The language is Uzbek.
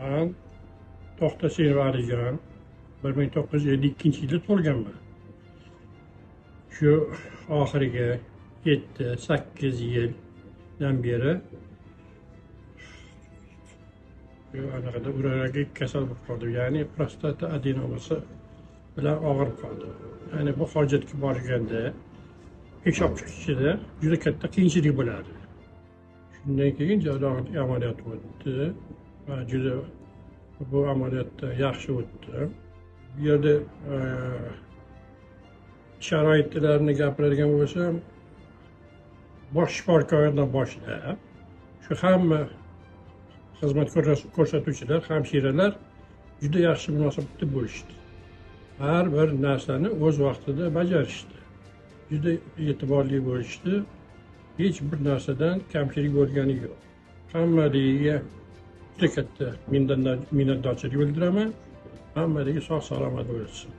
man To'xtashev Alijon 1952-yilda tug'ilganman. Shu oxiriga 7-8 yildan beri anaqada uragiga kasal bo'lib qoldim. Ya'ni prostata adenomasi bilan og'rib qoldim. Ya'ni bu hojatga borganda peshob chiqishida juda katta qiyinchilik bo'ladi. Shundan keyin jarrohlik amaliyoti o'tdi va juda bu amaliyotda yaxshi o'tdi. Bu yerda sharoitlarni gapiradigan bo'lsam, bosh shifokordan boshlab shu hamma xizmat ko'rsatuvchilar, hamshiralar juda yaxshi munosabatda bo'lishdi. Har bir narsani o'z vaqtida bajarishdi. Juda e'tiborli bo'lishdi. Hech bir narsadan kamchilik bo'lgani yo'q. Hammaligiga juda katta minnatdorchilik bildiraman. Hammaligiga sog' salomat bo'lsin.